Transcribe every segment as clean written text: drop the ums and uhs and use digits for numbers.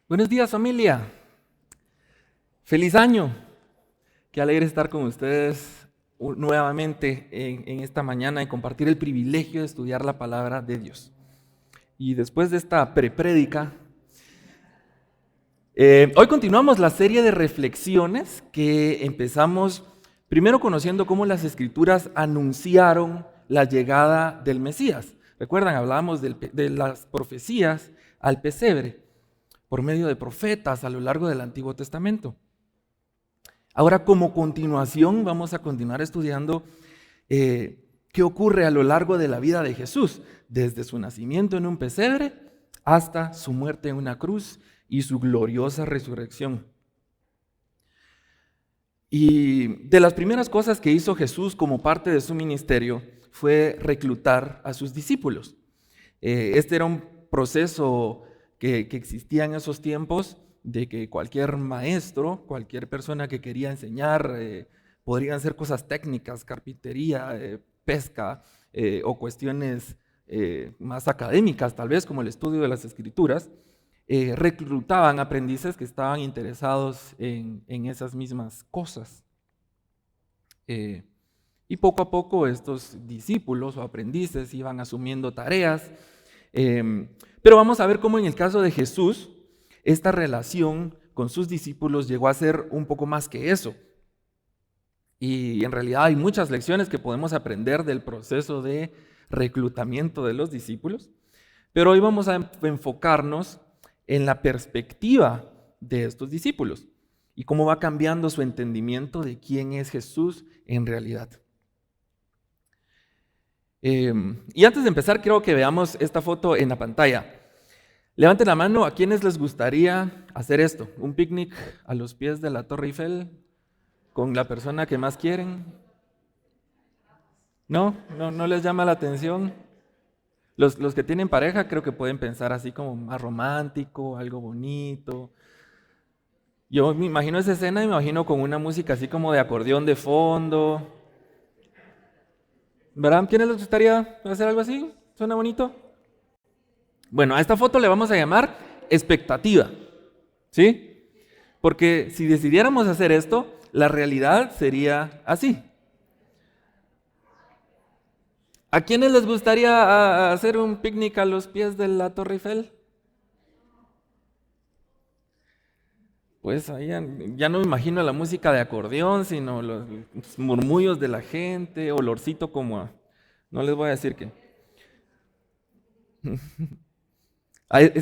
Buenos días, familia. Feliz año. Qué alegre estar con ustedes nuevamente en esta mañana y compartir el privilegio de estudiar la palabra de Dios. Y después de esta preprédica, hoy continuamos la serie de reflexiones que empezamos primero conociendo cómo las Escrituras anunciaron la llegada del Mesías. Recuerdan, hablábamos de las profecías al pesebre por medio de profetas a lo largo del Antiguo Testamento. Ahora, como continuación, vamos a continuar estudiando qué ocurre a lo largo de la vida de Jesús, desde su nacimiento en un pesebre hasta su muerte en una cruz y su gloriosa resurrección. Y de las primeras cosas que hizo Jesús como parte de su ministerio fue reclutar a sus discípulos. Este era un proceso que existía en esos tiempos, de que cualquier maestro, cualquier persona que quería enseñar, podrían ser cosas técnicas, carpintería, pesca o cuestiones más académicas, tal vez como el estudio de las Escrituras, reclutaban aprendices que estaban interesados en esas mismas cosas. Y poco a poco estos discípulos o aprendices iban asumiendo tareas. Pero vamos a ver cómo en el caso de Jesús, esta relación con sus discípulos llegó a ser un poco más que eso. Y en realidad hay muchas lecciones que podemos aprender del proceso de reclutamiento de los discípulos. Pero hoy vamos a enfocarnos en la perspectiva de estos discípulos y cómo va cambiando su entendimiento de quién es Jesús en realidad. Y antes de empezar, quiero que veamos esta foto en la pantalla. Levanten la mano a quienes les gustaría hacer esto, un picnic a los pies de la Torre Eiffel con la persona que más quieren. ¿No les llama la atención? Los que tienen pareja creo que pueden pensar así como más romántico, algo bonito. Yo me imagino esa escena y me imagino con una música así como de acordeón de fondo. ¿Verdad? ¿Quiénes les gustaría hacer algo así? ¿Suena bonito? Bueno, a esta foto le vamos a llamar expectativa, ¿sí? Porque si decidiéramos hacer esto, la realidad sería así. ¿A quiénes les gustaría hacer un picnic a los pies de la Torre Eiffel? Pues ahí ya no me imagino la música de acordeón, sino los murmullos de la gente, olorcito como a... No les voy a decir qué.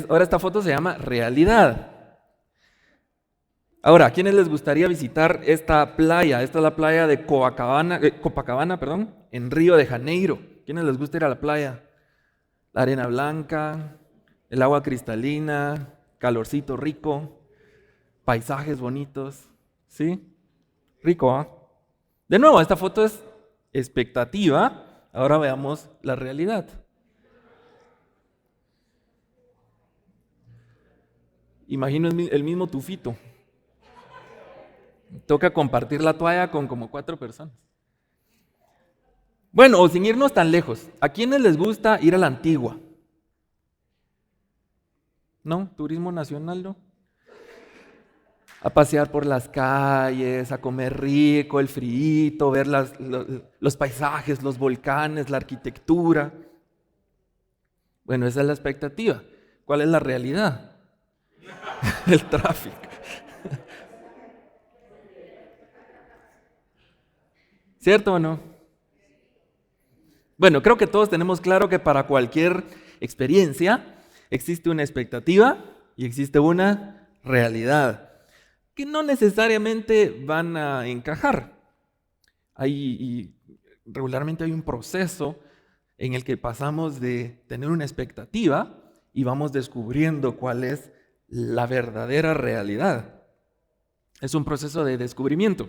Ahora esta foto se llama realidad. Ahora, ¿a quiénes les gustaría visitar esta playa? Esta es la playa de Copacabana, en Río de Janeiro. ¿Quiénes les gusta ir a la playa? La arena blanca, el agua cristalina, calorcito rico, paisajes bonitos. ¿Sí? Rico, ¿ah? De nuevo, esta foto es expectativa. Ahora veamos la realidad. Imagino el mismo tufito. Toca compartir la toalla con como 4 personas. Bueno, o sin irnos tan lejos, ¿a quiénes les gusta ir a la Antigua? ¿No? Turismo nacional, ¿no? A pasear por las calles, a comer rico, el friito, ver los paisajes, los volcanes, la arquitectura. Bueno, esa es la expectativa. ¿Cuál es la realidad? El tráfico. ¿Cierto o no? Bueno, creo que todos tenemos claro que para cualquier experiencia existe una expectativa y existe una realidad, que no necesariamente van a encajar. Regularmente hay un proceso en el que pasamos de tener una expectativa y vamos descubriendo cuál es la verdadera realidad. Es un proceso de descubrimiento.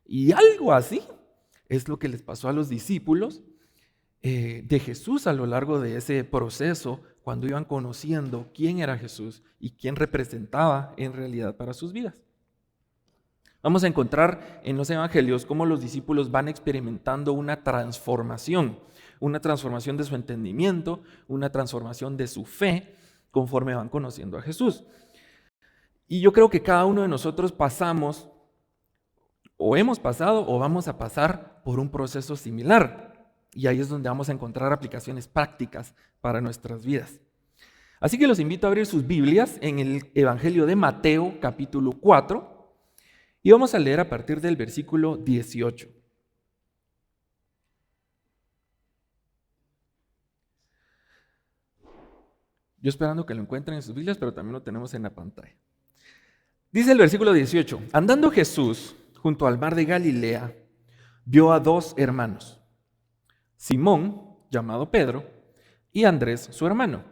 Y algo así es lo que les pasó a los discípulos de Jesús a lo largo de ese proceso, cuando iban conociendo quién era Jesús y quién representaba en realidad para sus vidas. Vamos a encontrar en los evangelios cómo los discípulos van experimentando una transformación de su entendimiento, una transformación de su fe, conforme van conociendo a Jesús. Y yo creo que cada uno de nosotros pasamos, o hemos pasado, o vamos a pasar por un proceso similar. Y ahí es donde vamos a encontrar aplicaciones prácticas para nuestras vidas. Así que los invito a abrir sus Biblias en el Evangelio de Mateo, capítulo 4, y vamos a leer a partir del versículo 18. Yo esperando que lo encuentren en sus Biblias, pero también lo tenemos en la pantalla. Dice el versículo 18: Andando Jesús junto al mar de Galilea, vio a dos hermanos, Simón, llamado Pedro, y Andrés, su hermano,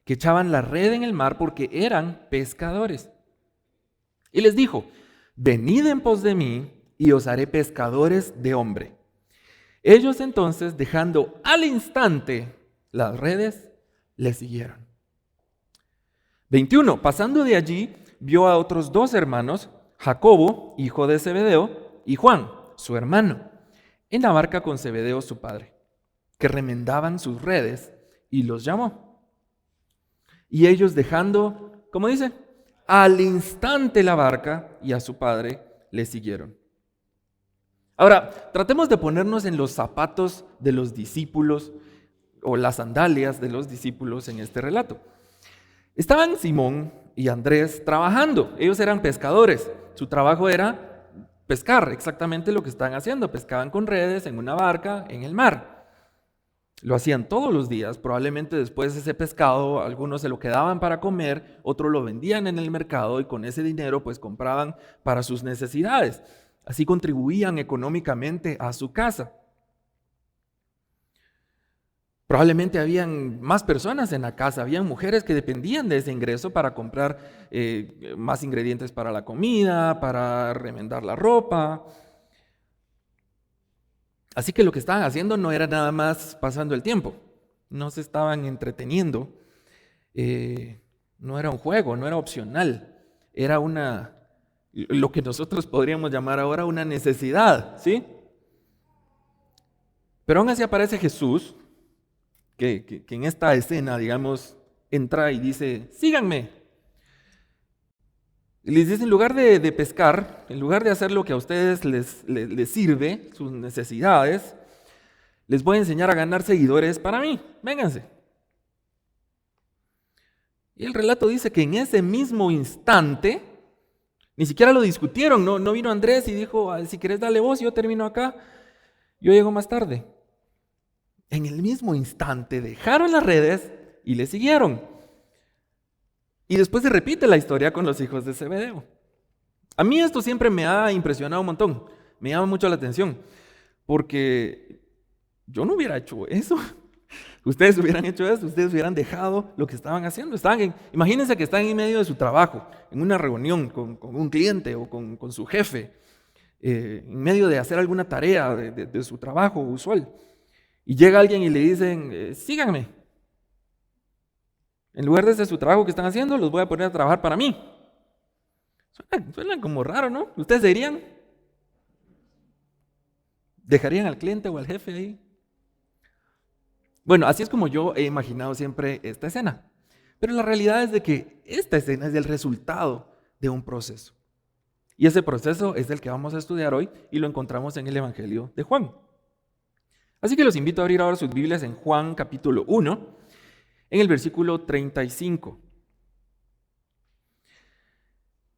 que echaban la red en el mar porque eran pescadores. Y les dijo: venid en pos de mí, y os haré pescadores de hombre. Ellos entonces, dejando al instante las redes, le siguieron. 21. Pasando de allí, vio a otros dos hermanos, Jacobo, hijo de Zebedeo, y Juan, su hermano, en la barca con Zebedeo su padre, que remendaban sus redes, y los llamó. Y ellos, dejando, ¿cómo dice? Al instante la barca y a su padre, le siguieron. Ahora, tratemos de ponernos en los zapatos de los discípulos o las sandalias de los discípulos en este relato. Estaban Simón y Andrés trabajando. Ellos eran pescadores. Su trabajo era pescar, exactamente lo que están haciendo. Pescaban con redes en una barca en el mar. Lo hacían todos los días. Probablemente después ese pescado, algunos se lo quedaban para comer, otros lo vendían en el mercado y con ese dinero pues compraban para sus necesidades. Así contribuían económicamente a su casa. Probablemente habían más personas en la casa, habían mujeres que dependían de ese ingreso para comprar más ingredientes para la comida, para remendar la ropa. Así que lo que estaban haciendo no era nada más pasando el tiempo, no se estaban entreteniendo, no era un juego, no era opcional, era lo que nosotros podríamos llamar ahora una necesidad, ¿sí? Pero aún así aparece Jesús, que en esta escena, digamos, entra y dice: síganme. Y les dice, en lugar de pescar, en lugar de hacer lo que a ustedes les sirve, sus necesidades, les voy a enseñar a ganar seguidores para mí. Vénganse. Y el relato dice que en ese mismo instante, ni siquiera lo discutieron, no vino Andrés y dijo: si querés dale vos, yo termino acá, yo llego más tarde. En el mismo instante dejaron las redes y le siguieron. Y después se repite la historia con los hijos de Zebedeo. A mí esto siempre me ha impresionado un montón, me llama mucho la atención, porque yo no hubiera hecho eso. Ustedes hubieran hecho eso, ustedes hubieran dejado lo que estaban haciendo. Imagínense que están en medio de su trabajo, en una reunión con un cliente o con su jefe, en medio de hacer alguna tarea de su trabajo usual. Y llega alguien y le dicen: síganme. En lugar de hacer su trabajo que están haciendo, los voy a poner a trabajar para mí. Suena como raro, ¿no? ¿Ustedes dirían? ¿Dejarían al cliente o al jefe ahí? Bueno, así es como yo he imaginado siempre esta escena. Pero la realidad es de que esta escena es el resultado de un proceso. Y ese proceso es el que vamos a estudiar hoy y lo encontramos en el Evangelio de Juan. Así que los invito a abrir ahora sus Biblias en Juan capítulo 1, en el versículo 35.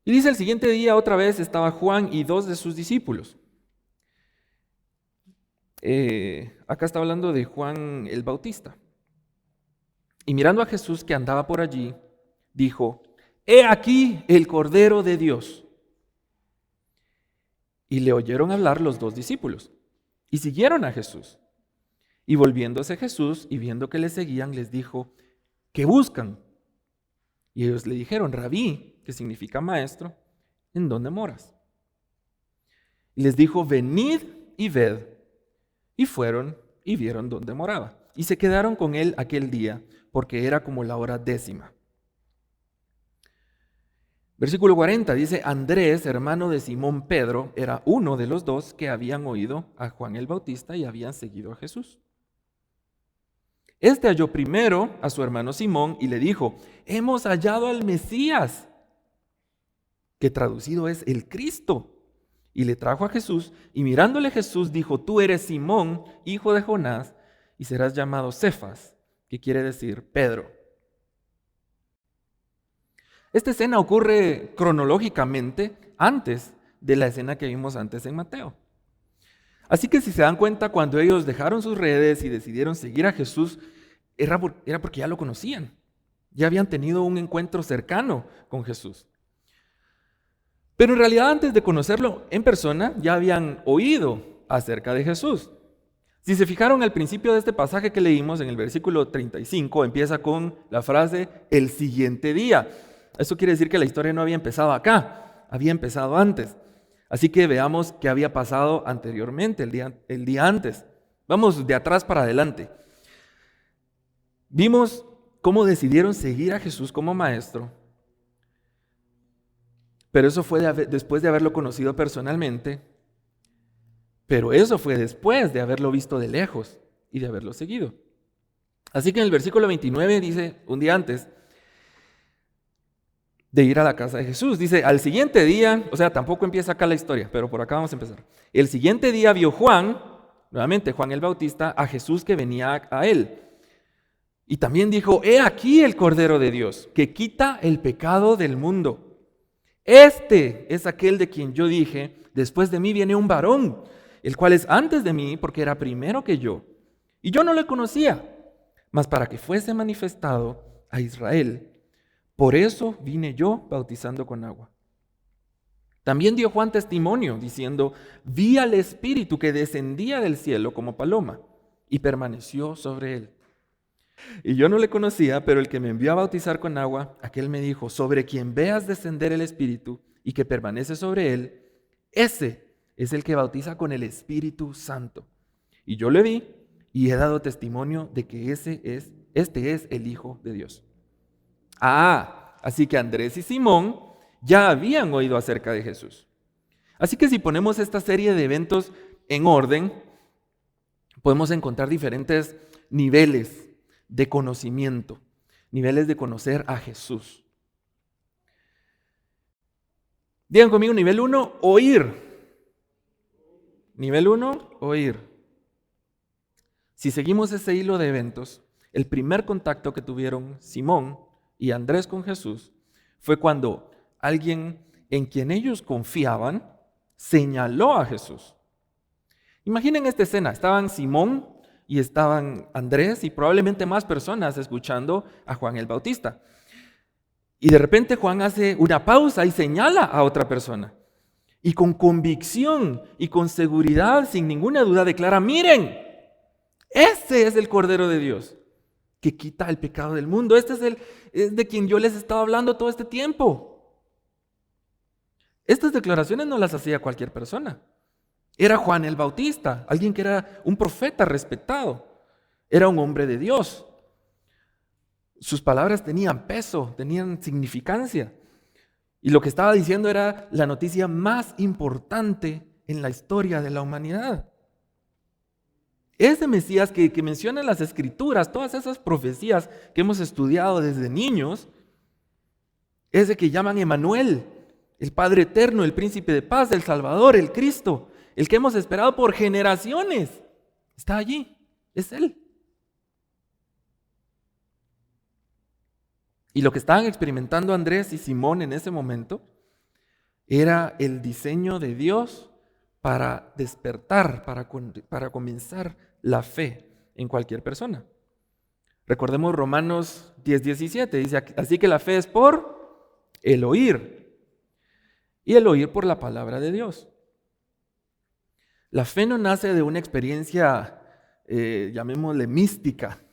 Y dice: el siguiente día otra vez estaba Juan y dos de sus discípulos. Acá está hablando de Juan el Bautista. Y mirando a Jesús que andaba por allí, dijo: he aquí el Cordero de Dios. Y le oyeron hablar los dos discípulos y siguieron a Jesús. Y volviéndose Jesús y viendo que le seguían, les dijo: ¿qué buscan? Y ellos le dijeron: Rabí, que significa maestro, ¿en dónde moras? Y les dijo: venid y ved. Y fueron y vieron dónde moraba. Y se quedaron con él aquel día, porque era como la hora 10:00. Versículo 40 dice: Andrés, hermano de Simón Pedro, era uno de los dos que habían oído a Juan el Bautista y habían seguido a Jesús. Este halló primero a su hermano Simón y le dijo: hemos hallado al Mesías. que traducido es el Cristo. Y le trajo a Jesús, y mirándole Jesús dijo: tú eres Simón, hijo de Jonás, y serás llamado Cefas, que quiere decir Pedro. Esta escena ocurre cronológicamente antes de la escena que vimos antes en Mateo. Así que si se dan cuenta, cuando ellos dejaron sus redes y decidieron seguir a Jesús, era porque ya lo conocían. Ya habían tenido un encuentro cercano con Jesús. Pero en realidad, antes de conocerlo en persona, ya habían oído acerca de Jesús. Si se fijaron al principio de este pasaje que leímos, en el versículo 35, empieza con la frase el siguiente día. Eso quiere decir que la historia no había empezado acá, había empezado antes. Así que veamos qué había pasado anteriormente, el día antes. Vamos de atrás para adelante. Vimos cómo decidieron seguir a Jesús como maestro, pero eso fue después de haberlo conocido personalmente, pero eso fue después de haberlo visto de lejos y de haberlo seguido. Así que en el versículo 29 dice, un día antes de ir a la casa de Jesús, dice, al siguiente día, o sea, tampoco empieza acá la historia, pero por acá vamos a empezar. El siguiente día vio Juan, nuevamente Juan el Bautista, a Jesús que venía a él. Y también dijo: he aquí el Cordero de Dios, que quita el pecado del mundo. Este es aquel de quien yo dije: después de mí viene un varón, el cual es antes de mí, porque era primero que yo. Y yo no le conocía, mas para que fuese manifestado a Israel. Por eso vine yo bautizando con agua. También dio Juan testimonio, diciendo: vi al Espíritu que descendía del cielo como paloma, y permaneció sobre él. Y yo no le conocía, pero el que me envió a bautizar con agua, aquel me dijo: sobre quien veas descender el Espíritu y que permanece sobre él, ese es el que bautiza con el Espíritu Santo. Y yo le vi y he dado testimonio de que este es el Hijo de Dios. Así que Andrés y Simón ya habían oído acerca de Jesús. Así que si ponemos esta serie de eventos en orden, podemos encontrar diferentes niveles de conocimiento, niveles de conocer a Jesús. Digan conmigo: nivel 1, oír. Nivel 1, oír. Si seguimos ese hilo de eventos, el primer contacto que tuvieron Simón y Andrés con Jesús fue cuando alguien en quien ellos confiaban señaló a Jesús. Imaginen esta escena: estaban Simón y estaban Andrés y probablemente más personas escuchando a Juan el Bautista. Y de repente Juan hace una pausa y señala a otra persona. Y con convicción y con seguridad, sin ninguna duda, declara: miren, ese es el Cordero de Dios que quita el pecado del mundo. Este es de quien yo les estaba hablando todo este tiempo. Estas declaraciones no las hacía cualquier persona. Era Juan el Bautista, alguien que era un profeta respetado. Era un hombre de Dios. Sus palabras tenían peso, tenían significancia. Y lo que estaba diciendo era la noticia más importante en la historia de la humanidad. Ese Mesías que menciona en las Escrituras, todas esas profecías que hemos estudiado desde niños, ese que llaman Emmanuel, el Padre Eterno, el Príncipe de Paz, el Salvador, el Cristo, el que hemos esperado por generaciones, está allí, es Él. Y lo que estaban experimentando Andrés y Simón en ese momento era el diseño de Dios para despertar, para comenzar la fe en cualquier persona. Recordemos Romanos 10:17, dice: así que la fe es por el oír, y el oír por la palabra de Dios. La fe no nace de una experiencia, llamémosle mística,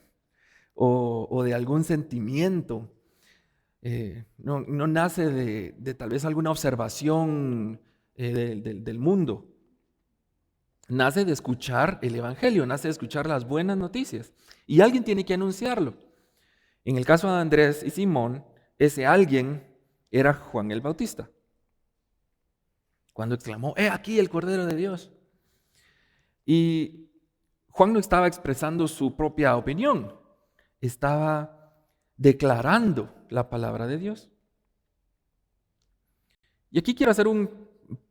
o de algún sentimiento. No nace de tal vez alguna observación del mundo. Nace de escuchar el Evangelio, nace de escuchar las buenas noticias. Y alguien tiene que anunciarlo. En el caso de Andrés y Simón, ese alguien era Juan el Bautista. Cuando exclamó: ¡he aquí el Cordero de Dios! Y Juan no estaba expresando su propia opinión, estaba declarando la palabra de Dios. Y aquí quiero hacer un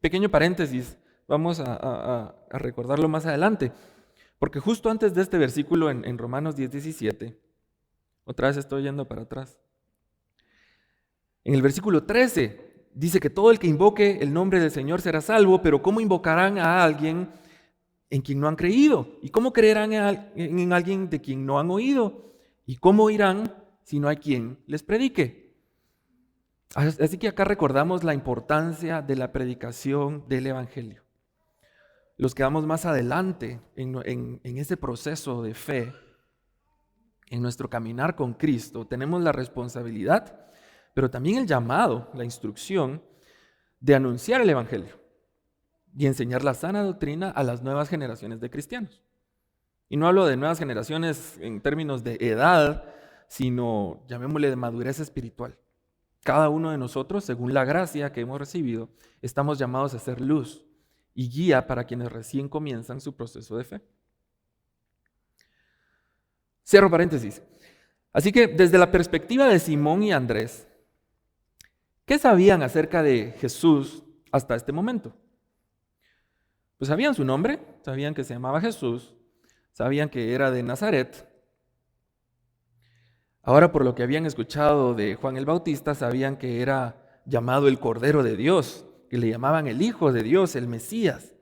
pequeño paréntesis, vamos a recordarlo más adelante, porque justo antes de este versículo en Romanos 10:17, otra vez estoy yendo para atrás, en el versículo 13 dice que todo el que invoque el nombre del Señor será salvo, pero ¿cómo invocarán a alguien en quien no han creído? ¿Y cómo creerán en alguien de quien no han oído? ¿Y cómo irán si no hay quien les predique? Así que acá recordamos la importancia de la predicación del Evangelio. Los que vamos más adelante en ese proceso de fe, en nuestro caminar con Cristo, tenemos la responsabilidad, pero también el llamado, la instrucción de anunciar el Evangelio y enseñar la sana doctrina a las nuevas generaciones de cristianos. Y no hablo de nuevas generaciones en términos de edad, sino, llamémosle, de madurez espiritual. Cada uno de nosotros, según la gracia que hemos recibido, estamos llamados a ser luz y guía para quienes recién comienzan su proceso de fe. Cierro paréntesis. Así que desde la perspectiva de Simón y Andrés, ¿qué sabían acerca de Jesús hasta este momento? Pues sabían su nombre, sabían que se llamaba Jesús, sabían que era de Nazaret. Ahora, por lo que habían escuchado de Juan el Bautista, sabían que era llamado el Cordero de Dios, que le llamaban el Hijo de Dios, el Mesías.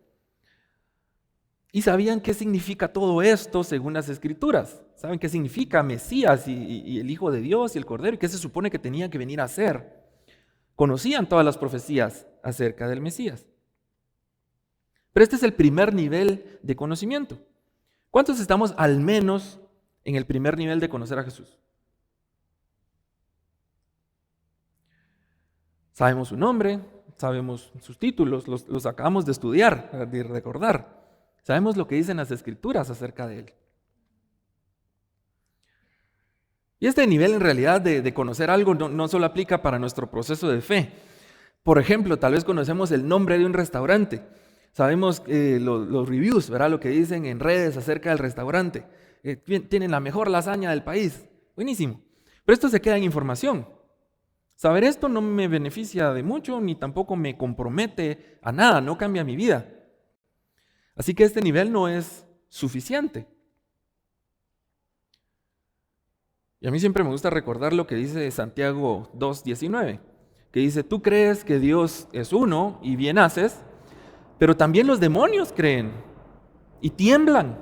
Y sabían qué significa todo esto según las Escrituras. Saben qué significa Mesías y el Hijo de Dios y el Cordero y qué se supone que tenía que venir a hacer. Conocían todas las profecías acerca del Mesías. Pero este es el primer nivel de conocimiento. ¿Cuántos estamos al menos en el primer nivel de conocer a Jesús? Sabemos su nombre, sabemos sus títulos, los acabamos de estudiar, de recordar. Sabemos lo que dicen las Escrituras acerca de Él. Y este nivel en realidad de conocer algo no solo aplica para nuestro proceso de fe. Por ejemplo, tal vez conocemos el nombre de un restaurante. Sabemos los reviews, ¿verdad? Lo que dicen en redes acerca del restaurante. Tienen la mejor lasaña del país. Buenísimo. Pero esto se queda en información. Saber esto no me beneficia de mucho, ni tampoco me compromete a nada, no cambia mi vida. Así que este nivel no es suficiente. Y a mí siempre me gusta recordar lo que dice Santiago 2:19, que dice, tú crees que Dios es uno y bien haces, pero también los demonios creen y tiemblan.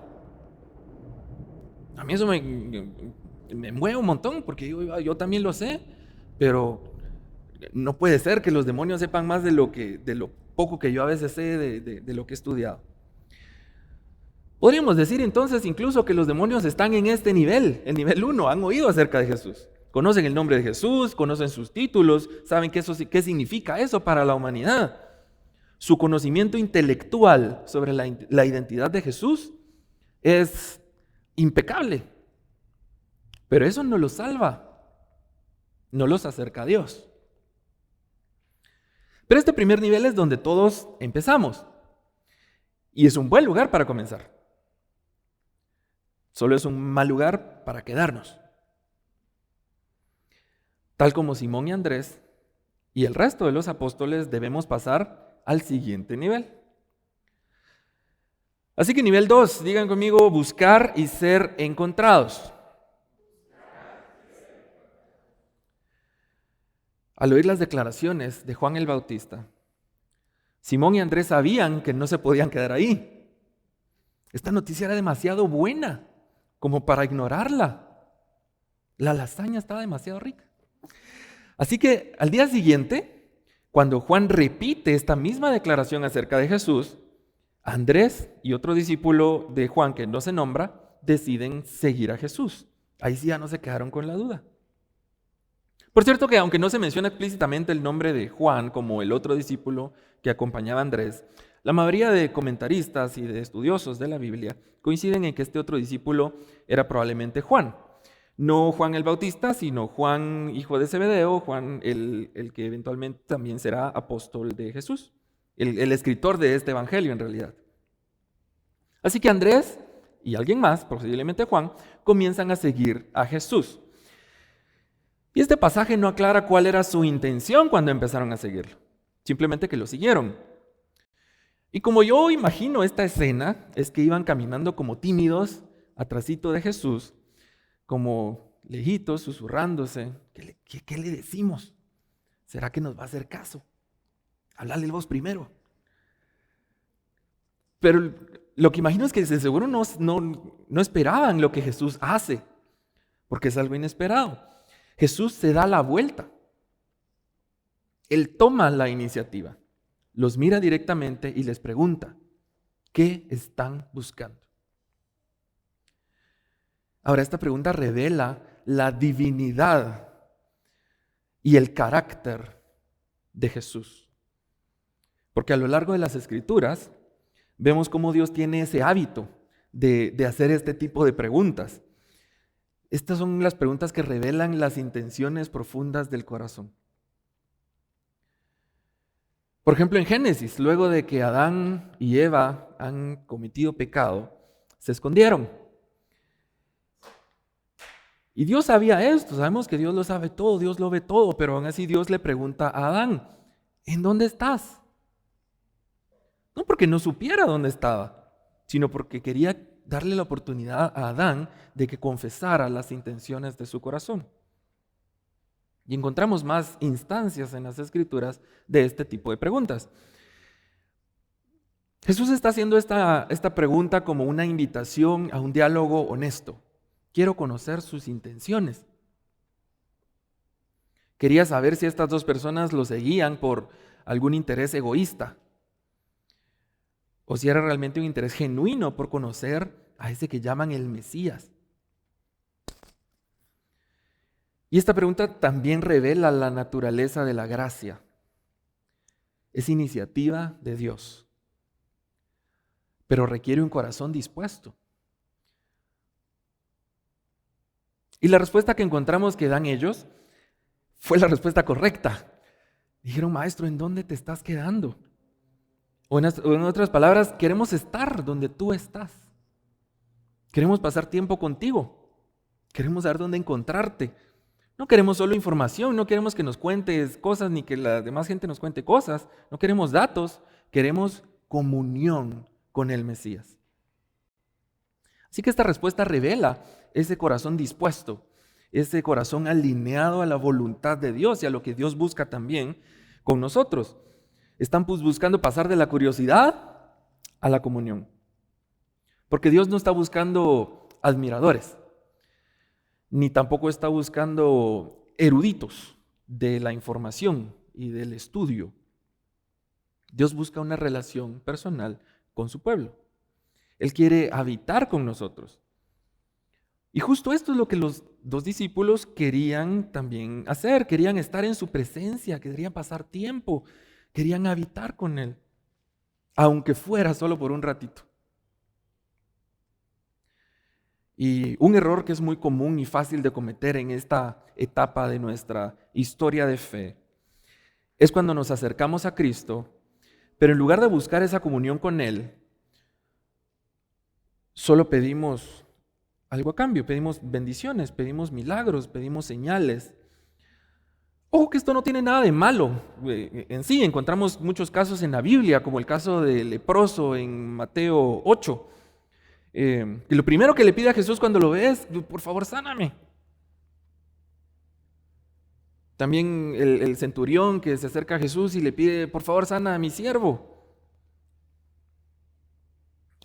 A mí eso me mueve un montón, porque yo también lo sé, pero no puede ser que los demonios sepan más de lo poco que yo a veces sé de lo que he estudiado. Podríamos decir entonces incluso que los demonios están en este nivel, el nivel 1, han oído acerca de Jesús. Conocen el nombre de Jesús, conocen sus títulos, saben qué significa eso para la humanidad. Su conocimiento intelectual sobre la identidad de Jesús es impecable. Pero eso no los salva, no los acerca a Dios. Pero este primer nivel es donde todos empezamos. Y es un buen lugar para comenzar. Solo es un mal lugar para quedarnos. Tal como Simón y Andrés y el resto de los apóstoles debemos pasar al siguiente nivel. Así que nivel 2, digan conmigo, buscar y ser encontrados. Al oír las declaraciones de Juan el Bautista, Simón y Andrés sabían que no se podían quedar ahí. Esta noticia era demasiado buena como para ignorarla. La lasaña estaba demasiado rica. Así que al día siguiente, cuando Juan repite esta misma declaración acerca de Jesús, Andrés y otro discípulo de Juan que no se nombra, deciden seguir a Jesús. Ahí sí ya no se quedaron con la duda. Por cierto que aunque no se menciona explícitamente el nombre de Juan como el otro discípulo que acompañaba a Andrés, la mayoría de comentaristas y de estudiosos de la Biblia coinciden en que este otro discípulo era probablemente Juan. No Juan el Bautista, sino Juan, hijo de Zebedeo, Juan el que eventualmente también será apóstol de Jesús, el escritor de este evangelio en realidad. Así que Andrés y alguien más, posiblemente Juan, comienzan a seguir a Jesús. Y este pasaje no aclara cuál era su intención cuando empezaron a seguirlo. simplemente que lo siguieron. Y como yo imagino esta escena, es que iban caminando como tímidos atrasito de Jesús, como lejitos, susurrándose. ¿Qué le decimos? ¿Será que nos va a hacer caso? Háblale vos primero. Pero lo que imagino es que de seguro no esperaban lo que Jesús hace, porque es algo inesperado. Jesús se da la vuelta. Él toma la iniciativa, los mira directamente y les pregunta, ¿qué están buscando? Ahora, esta pregunta revela la divinidad y el carácter de Jesús. Porque a lo largo de las Escrituras vemos cómo Dios tiene ese hábito de hacer este tipo de preguntas. Estas son las preguntas que revelan las intenciones profundas del corazón. Por ejemplo, en Génesis, luego de que Adán y Eva han cometido pecado, se escondieron. Y Dios sabía esto, sabemos que Dios lo sabe todo, Dios lo ve todo, pero aún así Dios le pregunta a Adán, ¿en dónde estás? No porque no supiera dónde estaba, sino porque quería darle la oportunidad a Adán de que confesara las intenciones de su corazón. Y encontramos más instancias en las Escrituras de este tipo de preguntas. Jesús está haciendo esta pregunta como una invitación a un diálogo honesto. Quiero conocer sus intenciones. Quería saber si estas dos personas lo seguían por algún interés egoísta o si era realmente un interés genuino por conocer a ese que llaman el Mesías. Y esta pregunta también revela la naturaleza de la gracia. Es iniciativa de Dios, pero requiere un corazón dispuesto. Y la respuesta que encontramos que dan ellos fue la respuesta correcta. Dijeron, maestro, ¿en dónde te estás quedando? O en otras palabras, queremos estar donde tú estás. Queremos pasar tiempo contigo. Queremos saber dónde encontrarte. No queremos solo información, no queremos que nos cuentes cosas ni que la demás gente nos cuente cosas. No queremos datos, queremos comunión con el Mesías. Así que esta respuesta revela ese corazón dispuesto, ese corazón alineado a la voluntad de Dios y a lo que Dios busca también con nosotros. Están buscando pasar de la curiosidad a la comunión. Porque Dios no está buscando admiradores, ni tampoco está buscando eruditos de la información y del estudio. Dios busca una relación personal con su pueblo. Él quiere habitar con nosotros. Y justo esto es lo que los dos discípulos querían también hacer. Querían estar en su presencia, querían pasar tiempo, querían habitar con Él, aunque fuera solo por un ratito. Y un error que es muy común y fácil de cometer en esta etapa de nuestra historia de fe es cuando nos acercamos a Cristo, pero en lugar de buscar esa comunión con Él, solo pedimos algo a cambio, pedimos bendiciones, pedimos milagros, pedimos señales. Ojo que esto no tiene nada de malo. En sí, encontramos muchos casos en la Biblia, como el caso del leproso en Mateo 8. Y lo primero que le pide a Jesús cuando lo ve es, por favor, sáname. También el centurión que se acerca a Jesús y le pide, por favor, sana a mi siervo.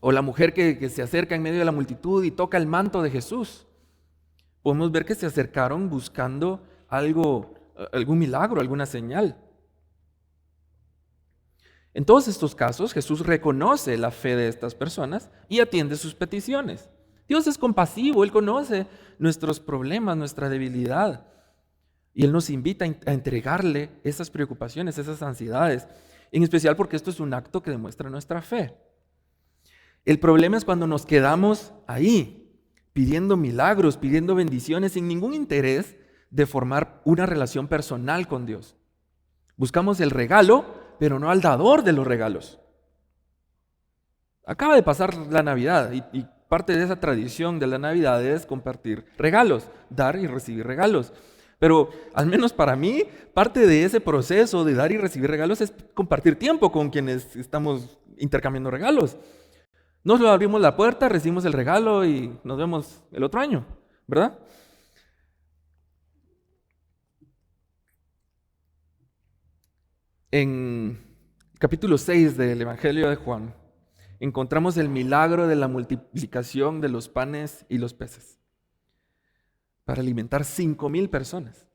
O la mujer que se acerca en medio de la multitud y toca el manto de Jesús. Podemos ver que se acercaron buscando algún milagro, alguna señal. En todos estos casos, Jesús reconoce la fe de estas personas y atiende sus peticiones. Dios es compasivo, Él conoce nuestros problemas, nuestra debilidad. Y Él nos invita a entregarle esas preocupaciones, esas ansiedades, en especial porque esto es un acto que demuestra nuestra fe. El problema es cuando nos quedamos ahí, pidiendo milagros, pidiendo bendiciones, sin ningún interés de formar una relación personal con Dios. Buscamos el regalo, pero no al dador de los regalos. Acaba de pasar la Navidad y parte de esa tradición de la Navidad es compartir regalos, dar y recibir regalos. Pero al menos para mí, parte de ese proceso de dar y recibir regalos es compartir tiempo con quienes estamos intercambiando regalos. Nos lo abrimos la puerta, recibimos el regalo y nos vemos el otro año, ¿verdad? En el capítulo 6 del Evangelio de Juan, encontramos el milagro de la multiplicación de los panes y los peces para alimentar 5,000 personas.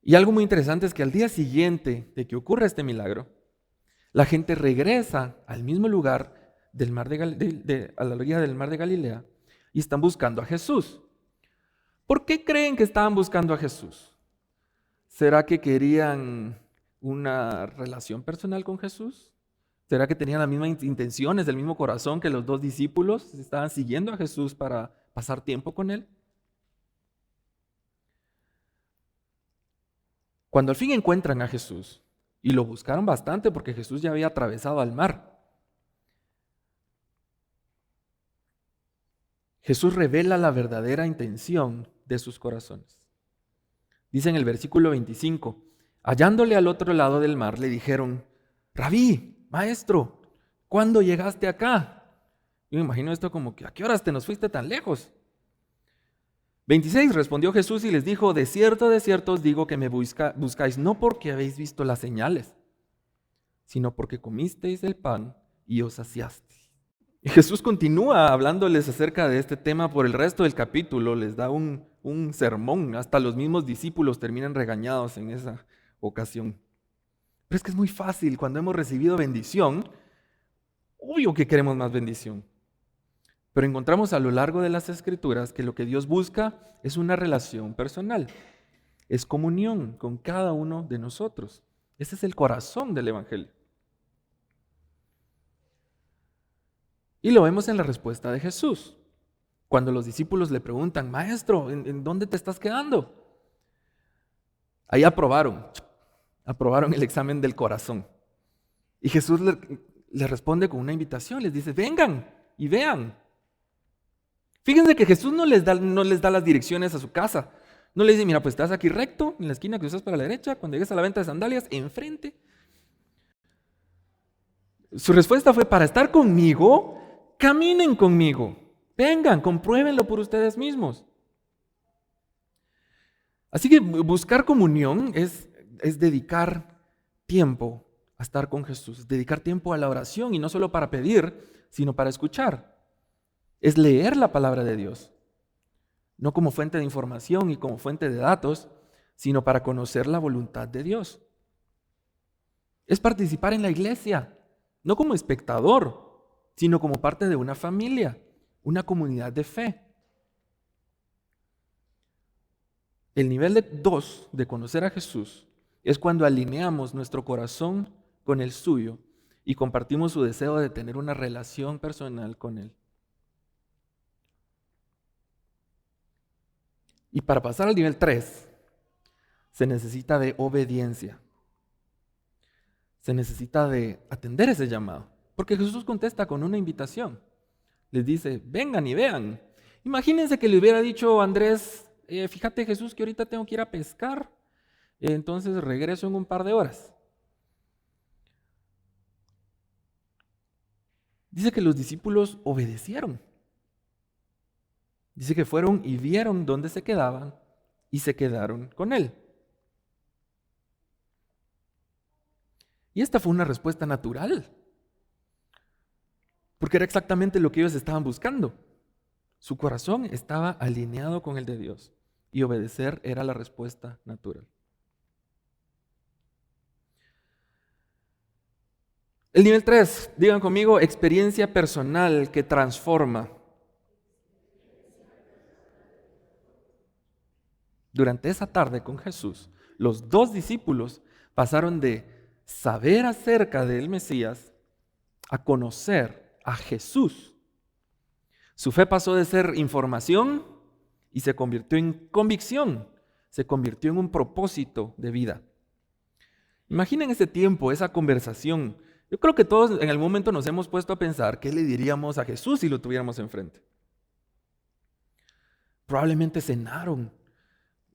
Y algo muy interesante es que al día siguiente de que ocurra este milagro, la gente regresa al mismo lugar del mar a la orilla del mar de Galilea y están buscando a Jesús. ¿Por qué creen que estaban buscando a Jesús? ¿Será que querían una relación personal con Jesús? ¿Será que tenían las mismas intenciones, el mismo corazón que los dos discípulos? ¿Estaban siguiendo a Jesús para pasar tiempo con él? Cuando al fin encuentran a Jesús, y lo buscaron bastante porque Jesús ya había atravesado al mar, Jesús revela la verdadera intención de sus corazones. Dice en el versículo 25, hallándole al otro lado del mar, le dijeron, Rabí, maestro, ¿cuándo llegaste acá? Yo me imagino esto como que, ¿a qué horas te nos fuiste tan lejos? 26, respondió Jesús y les dijo, de cierto os digo que me buscáis no porque habéis visto las señales, sino porque comisteis el pan y os saciasteis. Y Jesús continúa hablándoles acerca de este tema por el resto del capítulo, les da un sermón, hasta los mismos discípulos terminan regañados en esa ocasión. Pero es que es muy fácil, cuando hemos recibido bendición, obvio que queremos más bendición. Pero encontramos a lo largo de las Escrituras que lo que Dios busca es una relación personal, es comunión con cada uno de nosotros. Ese es el corazón del Evangelio. Y lo vemos en la respuesta de Jesús. Cuando los discípulos le preguntan, Maestro, ¿en dónde te estás quedando? Ahí aprobaron el examen del corazón. Y Jesús le responde con una invitación, les dice, vengan y vean. Fíjense que Jesús no les da las direcciones a su casa. No les dice, mira, pues estás aquí recto, en la esquina que usas para la derecha, cuando llegues a la venta de sandalias, enfrente. Su respuesta fue, para estar conmigo, caminen conmigo. Vengan, compruébenlo por ustedes mismos. Así que buscar comunión es dedicar tiempo a estar con Jesús, dedicar tiempo a la oración y no solo para pedir, sino para escuchar. Es leer la palabra de Dios, no como fuente de información y como fuente de datos, sino para conocer la voluntad de Dios. Es participar en la iglesia, no como espectador, sino como parte de una familia, una comunidad de fe. El nivel 2 de conocer a Jesús es cuando alineamos nuestro corazón con el suyo y compartimos su deseo de tener una relación personal con Él. Y para pasar al nivel 3, se necesita de obediencia. Se necesita de atender ese llamado. Porque Jesús contesta con una invitación. Les dice, vengan y vean. Imagínense que le hubiera dicho a Andrés, fíjate Jesús que ahorita tengo que ir a pescar, entonces regreso en un par de horas. Dice que los discípulos obedecieron. Dice que fueron y vieron dónde se quedaban y se quedaron con él. Y esta fue una respuesta natural, porque era exactamente lo que ellos estaban buscando. Su corazón estaba alineado con el de Dios y obedecer era la respuesta natural. El nivel 3, digan conmigo, experiencia personal que transforma. Durante esa tarde con Jesús, los dos discípulos pasaron de saber acerca del Mesías a conocer a Jesús. Su fe pasó de ser información y se convirtió en convicción, se convirtió en un propósito de vida. Imaginen ese tiempo, esa conversación. Yo creo que todos en algún momento nos hemos puesto a pensar qué le diríamos a Jesús si lo tuviéramos enfrente. Probablemente cenaron.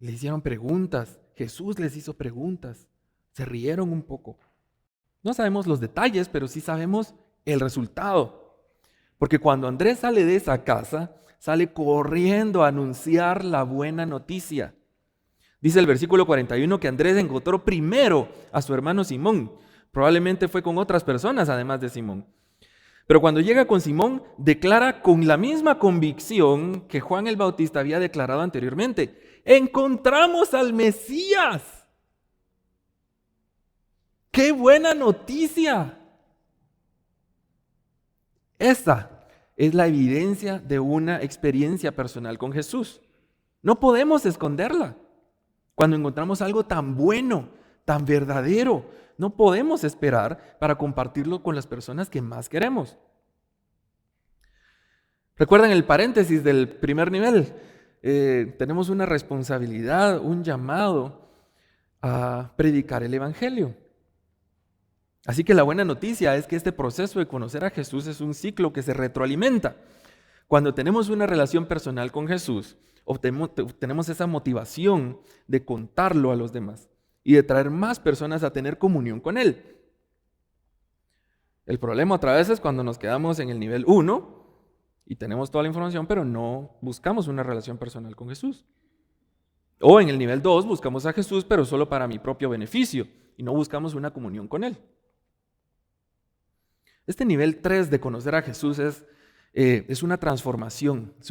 Le hicieron preguntas, Jesús les hizo preguntas, se rieron un poco. No sabemos los detalles, pero sí sabemos el resultado. Porque cuando Andrés sale de esa casa, sale corriendo a anunciar la buena noticia. Dice el versículo 41 que Andrés encontró primero a su hermano Simón. Probablemente fue con otras personas además de Simón. Pero cuando llega con Simón, declara con la misma convicción que Juan el Bautista había declarado anteriormente: ¡encontramos al Mesías! ¡Qué buena noticia! Esa es la evidencia de una experiencia personal con Jesús. No podemos esconderla. Cuando encontramos algo tan bueno, tan verdadero, no podemos esperar para compartirlo con las personas que más queremos. ¿Recuerdan el paréntesis del primer nivel? Tenemos una responsabilidad, un llamado a predicar el Evangelio. Así que la buena noticia es que este proceso de conocer a Jesús es un ciclo que se retroalimenta. Cuando tenemos una relación personal con Jesús, obtenemos esa motivación de contarlo a los demás y de traer más personas a tener comunión con Él. El problema otra vez es cuando nos quedamos en el nivel 1 y tenemos toda la información, pero no buscamos una relación personal con Jesús. O en el nivel 2 buscamos a Jesús, pero solo para mi propio beneficio y no buscamos una comunión con Él. Este nivel 3 de conocer a Jesús es una transformación, es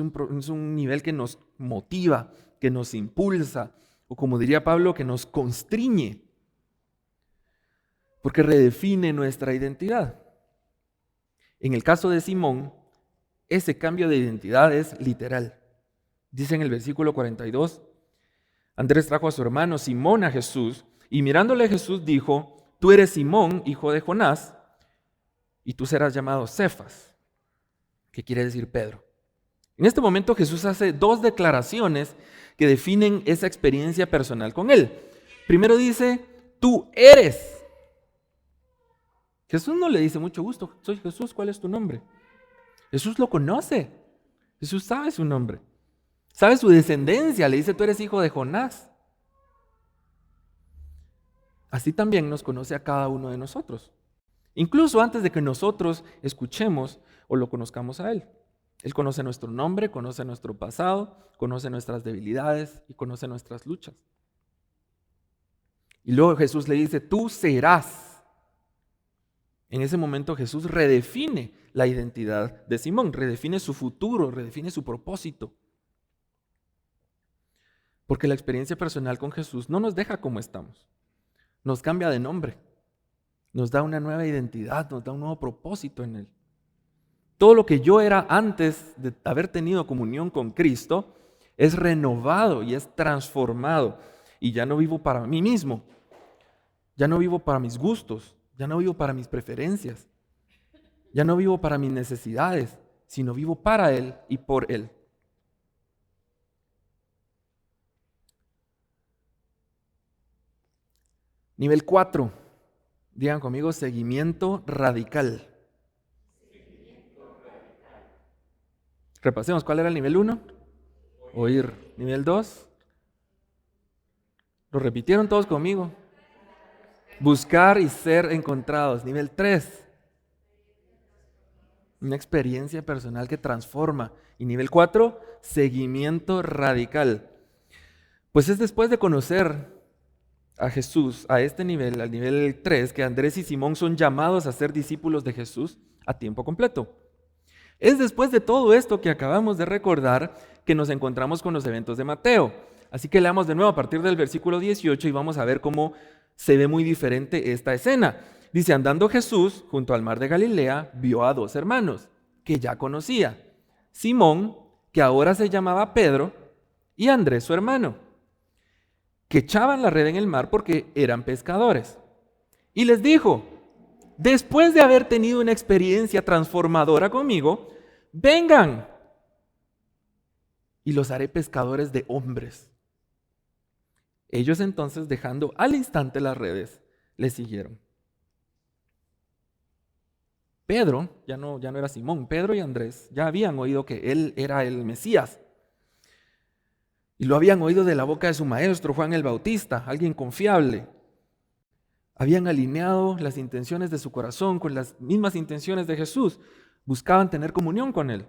un nivel que nos motiva, que nos impulsa, o como diría Pablo, que nos constriñe, porque redefine nuestra identidad. En el caso de Simón, ese cambio de identidad es literal. Dice en el versículo 42, Andrés trajo a su hermano Simón a Jesús, y mirándole Jesús dijo: tú eres Simón, hijo de Jonás, y tú serás llamado Cefas, que quiere decir Pedro. En este momento Jesús hace dos declaraciones que definen esa experiencia personal con Él. Primero dice: tú eres. Jesús no le dice: mucho gusto, soy Jesús, ¿cuál es tu nombre? Jesús lo conoce, Jesús sabe su nombre, sabe su descendencia, le dice: tú eres hijo de Jonás. Así también nos conoce a cada uno de nosotros. Incluso antes de que nosotros escuchemos o lo conozcamos a Él. Él conoce nuestro nombre, conoce nuestro pasado, conoce nuestras debilidades y conoce nuestras luchas. Y luego Jesús le dice: tú serás. En ese momento Jesús redefine la identidad de Simón, redefine su futuro, redefine su propósito. Porque la experiencia personal con Jesús no nos deja como estamos, nos cambia de nombre. Nos da una nueva identidad, nos da un nuevo propósito en Él. Todo lo que yo era antes de haber tenido comunión con Cristo es renovado y es transformado. Y ya no vivo para mí mismo, ya no vivo para mis gustos, ya no vivo para mis preferencias, ya no vivo para mis necesidades, sino vivo para Él y por Él. Nivel 4. Digan conmigo: seguimiento radical. Repasemos, ¿cuál era el nivel 1? Oír. Nivel 2. ¿Lo repitieron todos conmigo? Buscar y ser encontrados. Nivel 3. Una experiencia personal que transforma. Y nivel 4, seguimiento radical. Pues es después de conocer a Jesús a este nivel, al nivel 3, que Andrés y Simón son llamados a ser discípulos de Jesús a tiempo completo. Es después de todo esto que acabamos de recordar que nos encontramos con los eventos de Mateo. Así que leamos de nuevo a partir del versículo 18 y vamos a ver cómo se ve muy diferente esta escena. Dice: andando Jesús junto al mar de Galilea, vio a dos hermanos que ya conocía: Simón, que ahora se llamaba Pedro, y Andrés su hermano, que echaban la red en el mar porque eran pescadores. Y les dijo: después de haber tenido una experiencia transformadora conmigo, vengan y los haré pescadores de hombres. Ellos entonces, dejando al instante las redes, le siguieron. Pedro, ya no era Simón, Pedro y Andrés ya habían oído que él era el Mesías. Y lo habían oído de la boca de su maestro, Juan el Bautista, alguien confiable. Habían alineado las intenciones de su corazón con las mismas intenciones de Jesús. Buscaban tener comunión con Él.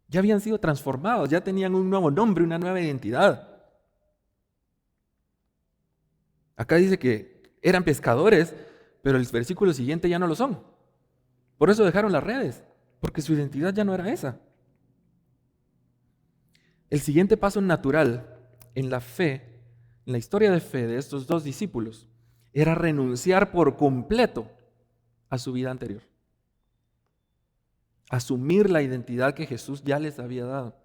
Ya habían sido transformados, ya tenían un nuevo nombre, una nueva identidad. Acá dice que eran pescadores, pero el versículo siguiente ya no lo son. Por eso dejaron las redes, porque su identidad ya no era esa. El siguiente paso natural en la fe, en la historia de fe de estos dos discípulos, era renunciar por completo a su vida anterior. Asumir la identidad que Jesús ya les había dado.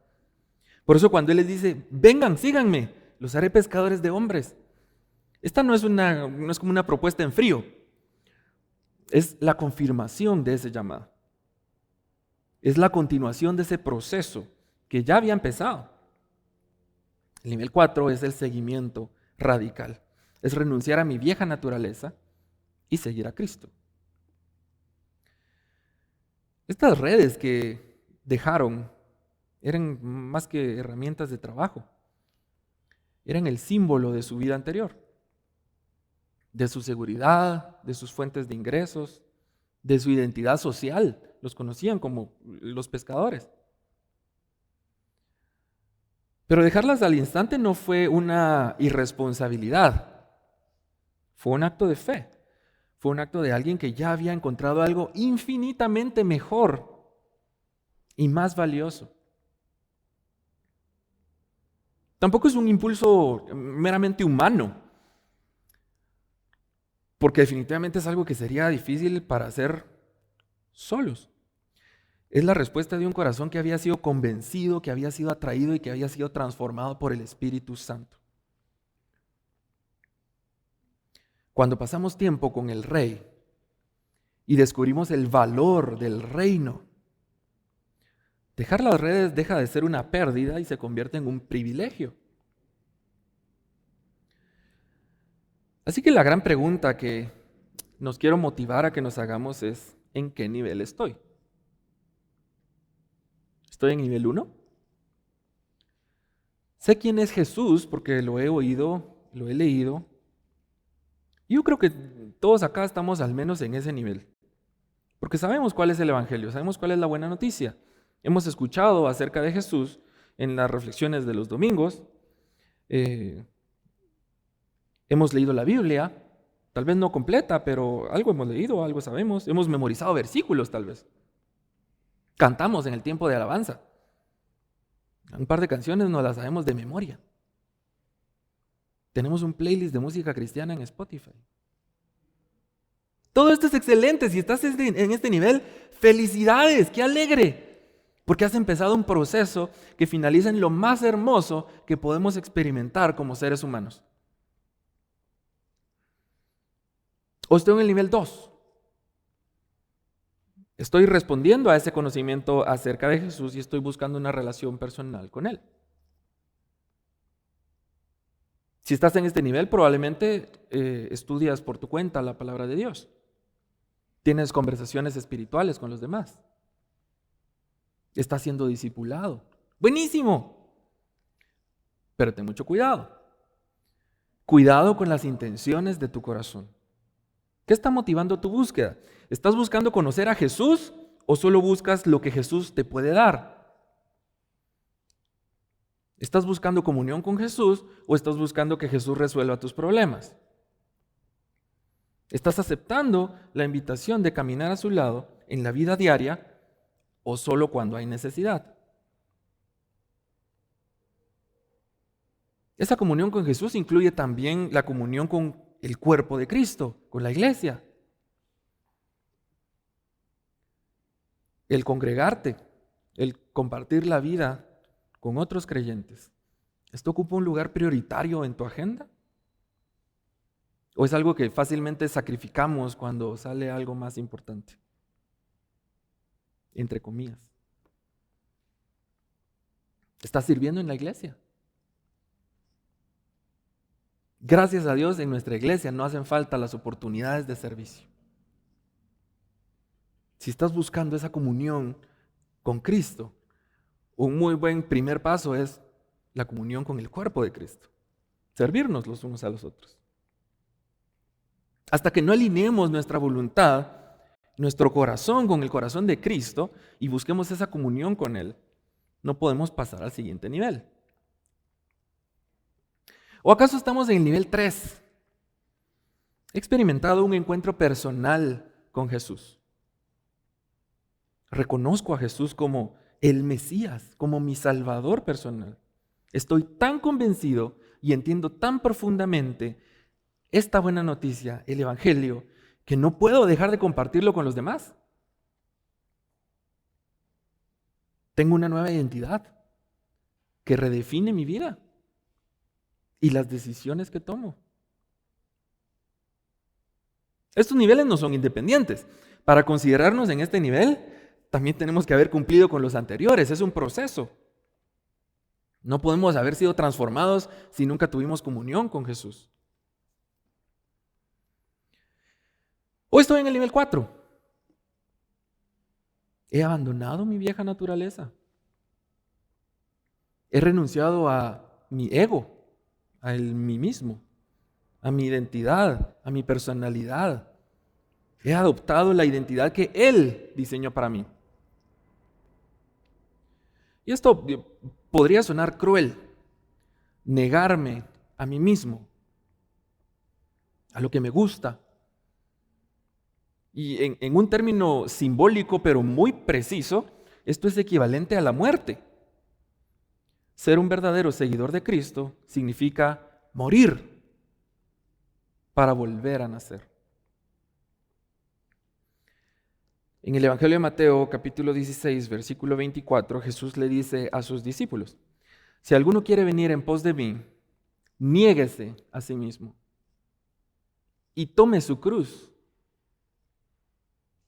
Por eso cuando Él les dice, vengan, síganme, los haré pescadores de hombres. Esta no es como una propuesta en frío. Es la confirmación de ese llamado. Es la continuación de ese proceso que ya había empezado. El nivel 4 es el seguimiento radical. Es renunciar a mi vieja naturaleza y seguir a Cristo. Estas redes que dejaron eran más que herramientas de trabajo. Eran el símbolo de su vida anterior, de su seguridad, de sus fuentes de ingresos, de su identidad social. Los conocían como los pescadores. Pero dejarlas al instante no fue una irresponsabilidad, fue un acto de fe. Fue un acto de alguien que ya había encontrado algo infinitamente mejor y más valioso. Tampoco es un impulso meramente humano, porque definitivamente es algo que sería difícil para hacer solos. Es la respuesta de un corazón que había sido convencido, que había sido atraído y que había sido transformado por el Espíritu Santo. Cuando pasamos tiempo con el Rey y descubrimos el valor del reino, dejar las redes deja de ser una pérdida y se convierte en un privilegio. Así que la gran pregunta que nos quiero motivar a que nos hagamos es, ¿en qué nivel estoy? ¿Estoy en nivel 1? Sé quién es Jesús porque lo he oído, lo he leído. Yo creo que todos acá estamos al menos en ese nivel. Porque sabemos cuál es el Evangelio, sabemos cuál es la buena noticia. Hemos escuchado acerca de Jesús en las reflexiones de los domingos. Hemos leído la Biblia, tal vez no completa, pero algo hemos leído, algo sabemos. Hemos memorizado versículos tal vez. Cantamos en el tiempo de alabanza. Un par de canciones nos las sabemos de memoria. Tenemos un playlist de música cristiana en Spotify. Todo esto es excelente. Si estás en este nivel, ¡felicidades! ¡Qué alegre! Porque has empezado un proceso que finaliza en lo más hermoso que podemos experimentar como seres humanos. O estoy en el nivel 2. Estoy respondiendo a ese conocimiento acerca de Jesús y estoy buscando una relación personal con Él. Si estás en este nivel, probablemente estudias por tu cuenta la palabra de Dios. Tienes conversaciones espirituales con los demás. Estás siendo discipulado. ¡Buenísimo! Pero ten mucho cuidado. Cuidado con las intenciones de tu corazón. ¿Qué está motivando tu búsqueda? ¿Estás buscando conocer a Jesús o solo buscas lo que Jesús te puede dar? ¿Estás buscando comunión con Jesús o estás buscando que Jesús resuelva tus problemas? ¿Estás aceptando la invitación de caminar a su lado en la vida diaria o solo cuando hay necesidad? Esa comunión con Jesús incluye también la comunión con el cuerpo de Cristo, con la iglesia. El congregarte, el compartir la vida con otros creyentes. ¿Esto ocupa un lugar prioritario en tu agenda? ¿O es algo que fácilmente sacrificamos cuando sale algo más importante? Entre comillas. ¿Estás sirviendo en la iglesia? Gracias a Dios, en nuestra iglesia no hacen falta las oportunidades de servicio. Si estás buscando esa comunión con Cristo, un muy buen primer paso es la comunión con el cuerpo de Cristo, servirnos los unos a los otros. Hasta que no alineemos nuestra voluntad, nuestro corazón con el corazón de Cristo y busquemos esa comunión con Él, no podemos pasar al siguiente nivel. ¿O acaso estamos en el nivel 3? He experimentado un encuentro personal con Jesús. Reconozco a Jesús como el Mesías, como mi Salvador personal. Estoy tan convencido y entiendo tan profundamente esta buena noticia, el Evangelio, que no puedo dejar de compartirlo con los demás. Tengo una nueva identidad que redefine mi vida y las decisiones que tomo. Estos niveles no son independientes. Para considerarnos en este nivel, también tenemos que haber cumplido con los anteriores. Es un proceso. No podemos haber sido transformados si nunca tuvimos comunión con Jesús. Hoy estoy en el nivel 4. He abandonado mi vieja naturaleza. He renunciado a mi ego, a mí mismo, a mi identidad, a mi personalidad. He adoptado la identidad que Él diseñó para mí. Y esto podría sonar cruel, negarme a mí mismo, a lo que me gusta. Y en un término simbólico, pero muy preciso, esto es equivalente a la muerte. Ser un verdadero seguidor de Cristo significa morir para volver a nacer. En el Evangelio de Mateo, capítulo 16, versículo 24, Jesús le dice a sus discípulos: si alguno quiere venir en pos de mí, niéguese a sí mismo y tome su cruz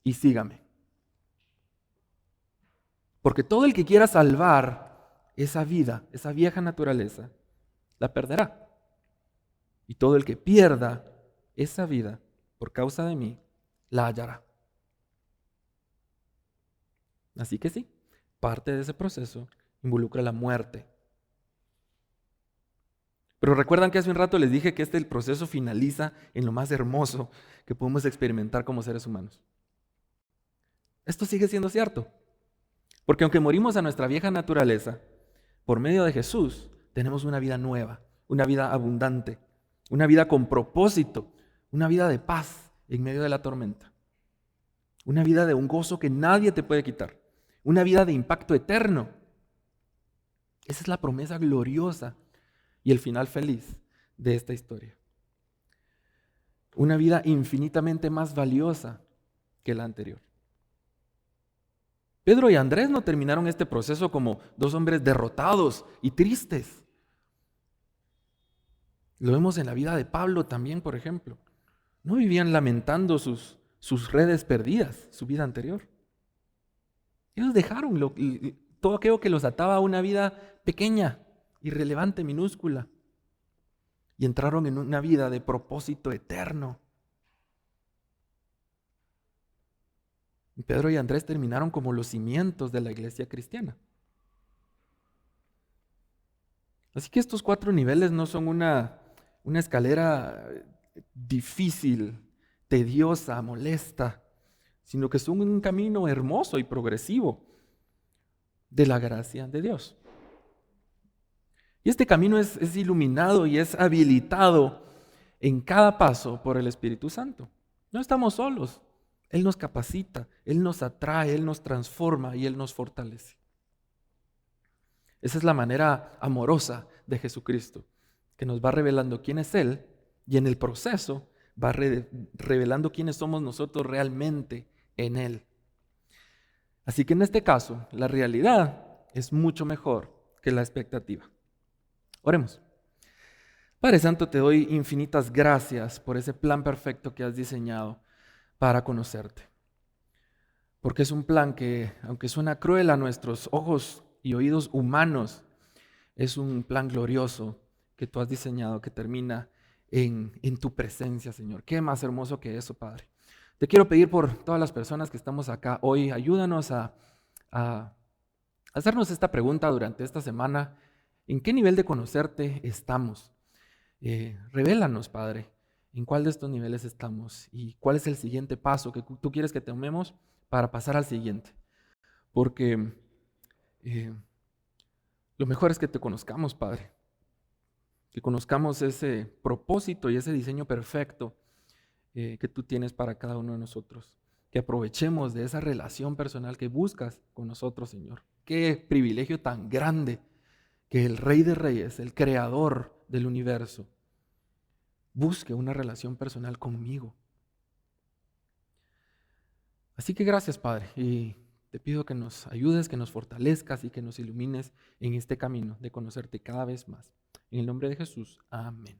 y sígame. Porque todo el que quiera salvar esa vida, esa vieja naturaleza, la perderá. Y todo el que pierda esa vida por causa de mí, la hallará. Así que sí, parte de ese proceso involucra la muerte. Pero recuerdan que hace un rato les dije que el proceso finaliza en lo más hermoso que podemos experimentar como seres humanos. Esto sigue siendo cierto. Porque aunque morimos a nuestra vieja naturaleza, por medio de Jesús tenemos una vida nueva, una vida abundante, una vida con propósito, una vida de paz en medio de la tormenta, una vida de un gozo que nadie te puede quitar, una vida de impacto eterno. Esa es la promesa gloriosa y el final feliz de esta historia. Una vida infinitamente más valiosa que la anterior. Pedro y Andrés no terminaron este proceso como dos hombres derrotados y tristes. Lo vemos en la vida de Pablo también, por ejemplo. No vivían lamentando sus redes perdidas, su vida anterior. Ellos dejaron todo aquello que los ataba a una vida pequeña, irrelevante, minúscula, y entraron en una vida de propósito eterno. Pedro y Andrés terminaron como los cimientos de la iglesia cristiana. Así que estos 4 niveles no son una escalera difícil, tediosa, molesta, sino que son un camino hermoso y progresivo de la gracia de Dios. Y este camino es iluminado y es habilitado en cada paso por el Espíritu Santo. No estamos solos. Él nos capacita, Él nos atrae, Él nos transforma y Él nos fortalece. Esa es la manera amorosa de Jesucristo, que nos va revelando quién es Él y en el proceso va revelando quiénes somos nosotros realmente en Él. Así que en este caso, la realidad es mucho mejor que la expectativa. Oremos. Padre Santo, te doy infinitas gracias por ese plan perfecto que has diseñado para conocerte. Porque es un plan que, aunque suena cruel a nuestros ojos y oídos humanos, es un plan glorioso que tú has diseñado que termina en tu presencia, Señor. Qué más hermoso que eso, Padre. Te quiero pedir por todas las personas que estamos acá hoy, ayúdanos a hacernos esta pregunta durante esta semana ¿En qué nivel de conocerte estamos? Revélanos, Padre, en cuál de estos niveles estamos y cuál es el siguiente paso que tú quieres que tomemos para pasar al siguiente. Porque lo mejor es que te conozcamos, Padre, que conozcamos ese propósito y ese diseño perfecto que tú tienes para cada uno de nosotros. Que aprovechemos de esa relación personal que buscas con nosotros, Señor. Qué privilegio tan grande que el Rey de Reyes, el Creador del universo, busque una relación personal conmigo. Así que gracias, Padre, y te pido que nos ayudes, que nos fortalezcas y que nos ilumines en este camino de conocerte cada vez más. En el nombre de Jesús, amén.